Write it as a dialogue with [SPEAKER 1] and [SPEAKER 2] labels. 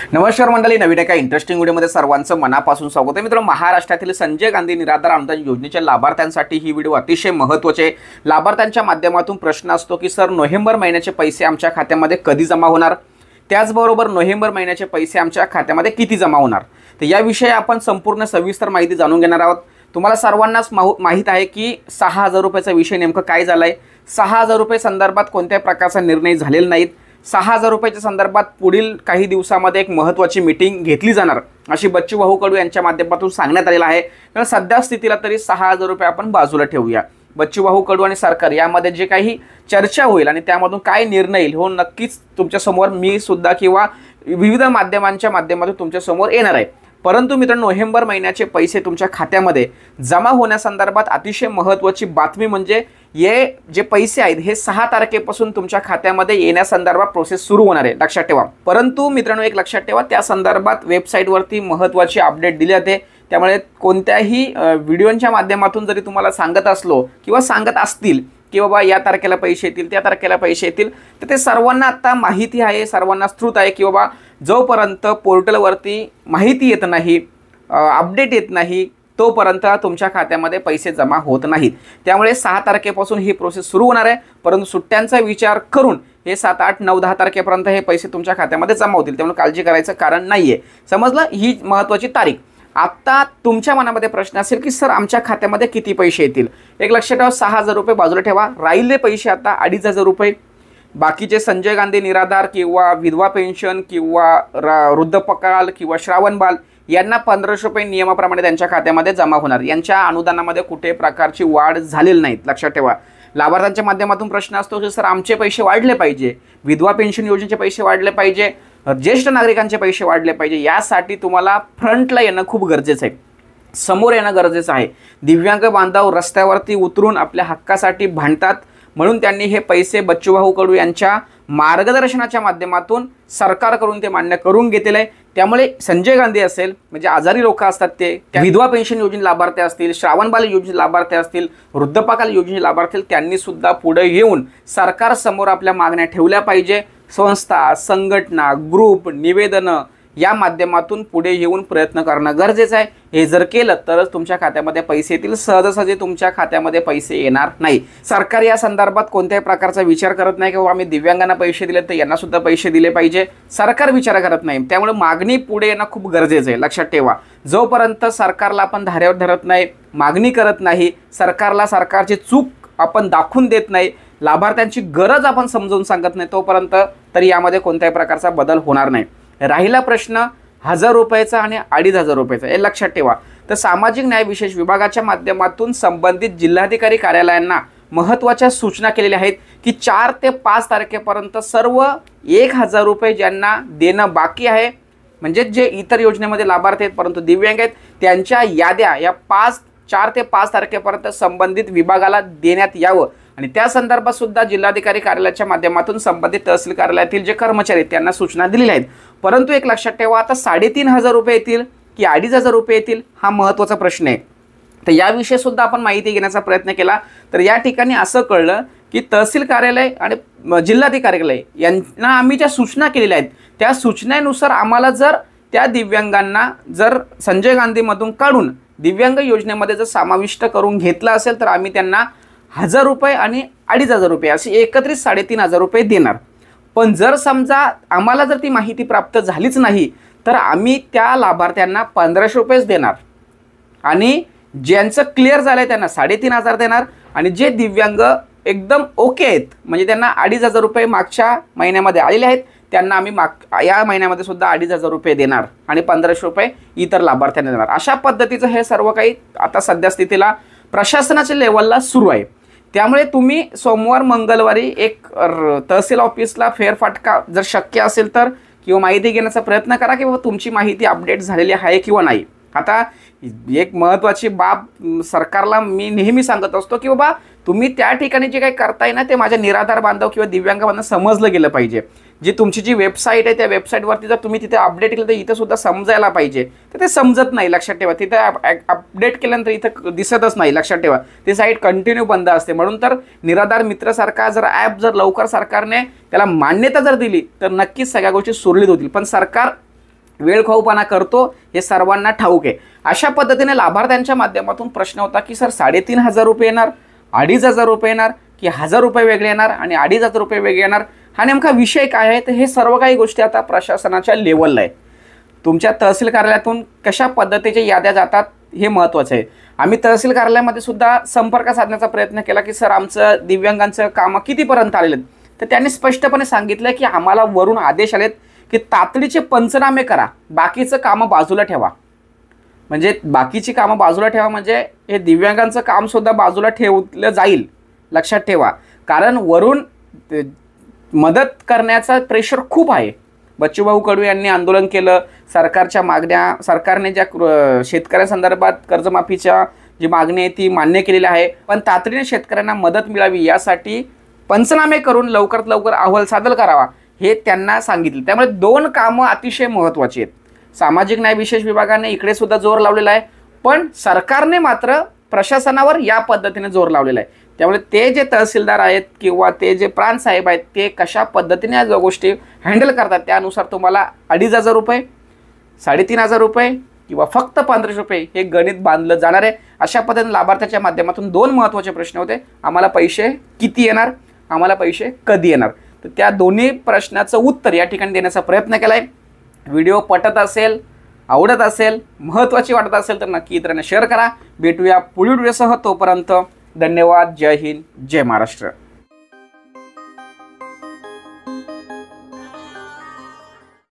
[SPEAKER 1] नमस्कार मंडळी, नवीन एका इंटरेस्टिंग व्हिडिओमध्ये सर्वांचं मनापासून स्वागत आहे. मित्रांनो, महाराष्ट्रातील संजय गांधी निराधार अनुदान योजनेच्या लाभार्थ्यांसाठी ही व्हिडिओ अतिशय महत्त्वाची आहे. लाभार्थ्यांच्या माध्यमातून प्रश्न असतो की सर, नोव्हेंबर महिन्याचे पैसे आमच्या खात्यामध्ये कधी जमा होणार, त्याचबरोबर नोव्हेंबर महिन्याचे पैसे आमच्या खात्यामध्ये किती जमा होणार. तर याविषयी आपण संपूर्ण सविस्तर माहिती जाणून घेणार आहोत. तुम्हाला सर्वांनाच माहीत आहे की 6,000 रुपयाचा विषय नेमकं काय झाला आहे. 6,000 रुपये संदर्भात कोणत्याही प्रकारचा निर्णय झालेला नाहीत. 6,000 रुपयाच्या संदर्भात पुढील काही दिवसामध्ये एक महत्त्वाची मीटिंग घेतली जाणार अशी बच्चूभाऊ कडू यांच्या माध्यमातून सांगण्यात आलेलं आहे. तर सध्या स्थितीला तरी 6,000 रुपये आपण बाजूला ठेवूया. बच्चूभाऊ कडू आणि सरकार यामध्ये जे काही चर्चा होईल आणि त्यामधून काय निर्णय येईल, हो नक्कीच तुमच्यासमोर मी सुद्धा किंवा विविध माध्यमांच्या माध्यमातून तुमच्यासमोर येणार आहे. परंतु मित्रांनो, नोव्हेंबर महिन्याचे पैसे तुमच्या खात्यामध्ये जमा होण्यासंदर्भात अतिशय महत्त्वाची बातमी म्हणजे हे जे पैसे आहेत हे 6 तारखेपासून तुमच्या खात्यामध्ये येण्यासंदर्भात प्रोसेस सुरू होणार आहे, लक्षात ठेवा. परंतु मित्रांनो, एक लक्षात ठेवा, त्या संदर्भात वेबसाईटवरती महत्त्वाची अपडेट दिली जाते. त्यामुळे कोणत्याही व्हिडिओच्या माध्यमातून जरी तुम्हाला सांगत असलो किंवा सांगत असतील की बाबा या तारखेला पैसे येतील, त्या तारखेला पैसे येतील, तर ते सर्वांना आता माहिती आहे, सर्वांना स्त्रोत आहे की बाबा जोपर्यंत पोर्टलवरती माहिती येत नाही, अपडेट येत नाही, तोपर्यंत तुमच्या खात्यामध्ये पैसे जमा होत नाहीत. त्यामुळे 6 तारखेपासून ही प्रोसेस सुरू होणार आहे. परंतु सुट्ट्यांचा विचार करून हे 7, 8, 9, 10 तारखेपर्यंत हे पैसे तुमच्या खात्यामध्ये जमा होतील. त्यामुळे काळजी करायचं कारण नाही आहे. समजलं, ही महत्त्वाची तारीख. आता तुमच्या मनामध्ये प्रश्न असेल की सर, आमच्या खात्यामध्ये किती पैसे येतील. एक लक्षात ठेवा, 6,000 रुपये बाजूला ठेवा. राहिले पैसे आता 2,500 रुपये. बाकीचे संजय गांधी निराधार किंवा विधवा पेन्शन किंवा वृद्धपकाल किंवा श्रावणबाल यांना 1,500 रुपये नियमाप्रमाणे त्यांच्या खात्यामध्ये जमा होणार. यांच्या अनुदानामध्ये कुठे प्रकारची वाढ झालेली नाहीत, लक्षात ठेवा. लाभार्थ्यांच्या माध्यमातून प्रश्न असतो की सर, आमचे पैसे वाढले पाहिजे, विधवा पेन्शन योजनेचे पैसे वाढले पाहिजे, ज्येष्ठ नागरिकांचे पैसे वाढले पाहिजे. यासाठी तुम्हाला फ्रंटला येणं खूप गरजेचं आहे, समोर येणं गरजेचं आहे. दिव्यांग बांधव रस्त्यावरती उतरून आपल्या हक्कासाठी भांडतात, म्हणून त्यांनी हे पैसे बच्चूभाऊ कडू यांच्या मार्गदर्शनाच्या माध्यमातून सरकारकडून ते मान्य करून घेतलेलं आहे. त्यामुळे संजय गांधी असेल, म्हणजे आजारी लोक असतात ते, विधवा पेन्शन योजने लाभार्थी असतील, श्रावणबाल योजने लाभार्थी असतील, वृद्धपकाल योजने लाभार्थी, त्यांनी सुद्धा पुढे येऊन सरकारसमोर आपल्या मागण्या ठेवल्या पाहिजे. संस्था, संघटना, ग्रुप, निवेदनं या माध्यमातून पुढे येऊन प्रयत्न करणं गरजेचं आहे. हे जर केलं तरच तुमच्या खात्यामध्ये पैसे येतील. सहजासहजी तुमच्या खात्यामध्ये पैसे येणार नाही. सरकार या संदर्भात कोणत्याही प्रकारचा विचार करत नाही की बाबा आम्ही दिव्यांगांना पैसे दिले तर यांना सुद्धा पैसे दिले पाहिजे. सरकार विचार करत नाही. त्यामुळे मागणी पुढे येणं खूप गरजेचं आहे, लक्षात ठेवा. जोपर्यंत सरकारला आपण धाऱ्यावर धरत नाही, मागणी करत नाही, सरकारला सरकारची चूक आपण दाखवून देत नाही, लाभार्थ्यांची गरज आपण समजावून सांगत नाही, तोपर्यंत तरी यामध्ये कोणत्याही प्रकारचा बदल होणार नाही. राहिला प्रश्न 1,000 रुपयाचा आणि 2,500 रुपयाचा, हे लक्षात ठेवा. तर सामाजिक न्याय विशेष विभागाच्या माध्यमातून संबंधित जिल्हाधिकारी कार्यालयांना महत्त्वाच्या सूचना केलेल्या आहेत की 4 ते 5 तारखेपर्यंत सर्व 1,000 रुपये ज्यांना देणं बाकी आहे, म्हणजे जे इतर योजनेमध्ये लाभार्थी आहेत परंतु दिव्यांग आहेत, त्यांच्या याद्या या 4 ते 5 तारखेपर्यंत संबंधित विभागाला देण्यात यावं. आणि त्या संदर्भात सुद्धा जिल्हाधिकारी कार्यालयाच्या माध्यमातून संबंधित तहसील कार्यालयातील जे कर्मचारी आहेत त्यांना सूचना दिलेल्या आहेत. परंतु एक लक्षात ठेवा, आता 3,500 रुपये येतील की 2,500 रुपये येतील, हा महत्त्वाचा प्रश्न आहे. तर याविषयी सुद्धा आपण माहिती घेण्याचा प्रयत्न केला. तर या ठिकाणी असं कळलं की तहसील कार्यालय आणि जिल्हाधिकारी कार्यालय यांना आम्ही ज्या सूचना केलेल्या आहेत त्या सूचनेनुसार आम्हाला जर त्या दिव्यांगांना जर संजय गांधीमधून काढून दिव्यांग योजनेमध्ये जर समाविष्ट करून घेतलं असेल तर आम्ही त्यांना 1,000 रुपये आणि 2,500 रुपये असे एकत्रित 3,500 रुपये देणार. पण जर समजा आम्हाला जर ती माहिती प्राप्त झालीच नाही तर आम्ही त्या लाभार्थ्यांना 1,500 रुपयेच देणार आणि ज्यांचं क्लिअर झालं आहे त्यांना 3,500 देणार. आणि जे दिव्यांग एकदम ओके आहेत, म्हणजे त्यांना 2,500 रुपये मागच्या महिन्यामध्ये आलेले आहेत, त्यांना आम्ही या महिन्यामध्ये सुद्धा 2,500 रुपये देणार आणि 1,500 रुपये इतर लाभार्थ्यांना देणार. अशा पद्धतीचं हे सर्व काही आता सध्या स्थितीला प्रशासनाच्या लेवलला सुरू आहे. त्यामुळे तुम्ही सोमवार मंगळवारी एक तहसील ऑफिसला फेरफटका जर शक्य असेल तर किंवा माहिती घेण्याचा प्रयत्न करा की बाबा तुमची माहिती अपडेट झालेली आहे किंवा नाही. आता एक महत्त्वाची बाब सरकारला मी नेहमी सांगत असतो की बाबा तुम्ही त्या ठिकाणी जे काही करताय ना ते माझ्या निराधार बांधव किंवा दिव्यांग बांधव समजलं गेलं पाहिजे. जी तुमची जी वेबसाईट आहे त्या वेबसाईटवरती जर तुम्ही तिथे अपडेट केलं तर इथं सुद्धा समजायला पाहिजे. तर ते समजत नाही, लक्षात ठेवा. तिथे अपडेट केल्यानंतर इथं दिसतच नाही, लक्षात ठेवा. ती साईट कंटिन्यू बंद असते. म्हणून तर निराधार मित्रसारखा जर ॲप जर लवकर सरकारने त्याला मान्यता जर दिली तर नक्कीच सगळ्या गोष्टी सुरळीत होतील. पण सरकार वेळखाऊपणा करतो हे सर्वांना ठाऊक आहे। अशा पद्धतीने लाभार्थ्यांच्या माध्यमातून प्रश्न होता की सर 3,500 रुपये येणार, 2,500 रुपये येणार की 1,000 रुपये वेगळे येणार आणि 2,500 रुपये वेगळे येणार, हा नेमका विषय काय आहे? तर हे सर्व काही गोष्टी आता प्रशासनाच्या लेवलला आहेत। तुमच्या तहसील कार्यालयातून कशा पद्धतीच्या याद्या जातात हे महत्त्वाचं आहे। आम्ही तहसील कार्यालयामध्ये सुद्धा संपर्क साधण्याचा प्रयत्न केला की सर आमचं दिव्यांगांचं कामं कितीपर्यंत आलेले आहेत, तर त्यांनी स्पष्टपणे सांगितलं की आम्हाला वरून आदेश आलेत की तातडीचे पंचनामे करा, बाकीचं कामं बाजूला ठेवा। म्हणजे बाकीची कामं बाजूला ठेवा म्हणजे हे दिव्यांगांचं कामसुद्धा बाजूला ठेवलं जाईल, लक्षात ठेवा। कारण वरून मदत करण्याचा प्रेशर खूप आहे। बच्चूभाऊ कडू यांनी आंदोलन केलं, सरकारच्या मागण्या, सरकारने ज्या शेतकऱ्यांसंदर्भात कर्जमाफीच्या जी मागणी आहे ती मान्य केलेली आहे, पण तातडीने शेतकऱ्यांना मदत मिळावी यासाठी पंचनामे करून लवकरात लवकर अहवाल सादर करावा हे त्यांना सांगितलं। त्यामुळे 2 कामं अतिशय महत्त्वाची आहेत। सामाजिक न्याय विशेष विभागाने इकडे सुद्धा जोर लावलेला आहे, पण सरकारने मात्र प्रशासनावर या पद्धतीने जोर लावलेला आहे। त्यामुळे ते जे तहसीलदार आहेत किंवा ते जे प्रांत साहेब आहेत ते कशा पद्धतीने या गोष्टी हँडल करतात त्यानुसार तुम्हाला 2,500 रुपये, 3,500 रुपये किंवा फक्त 1500 रुपये हे गणित बांधलं जाणार आहे। अशा पद्धतीने लाभार्थ्याच्या माध्यमातून 2 महत्त्वाचे प्रश्न होते, आम्हाला पैसे किती येणार, आम्हाला पैसे कधी येणार। तर त्या दोन्ही प्रश्नाचं उत्तर या ठिकाणी देण्याचा प्रयत्न केला आहे। व्हिडिओ पटत असेल, आवडत असेल, महत्त्वाची वाटत असेल तर नक्की इतरांना शेअर करा। भेटूया पुढील व्हिडिओसह, तोपर्यंत धन्यवाद। जय हिंद, जय महाराष्ट्र।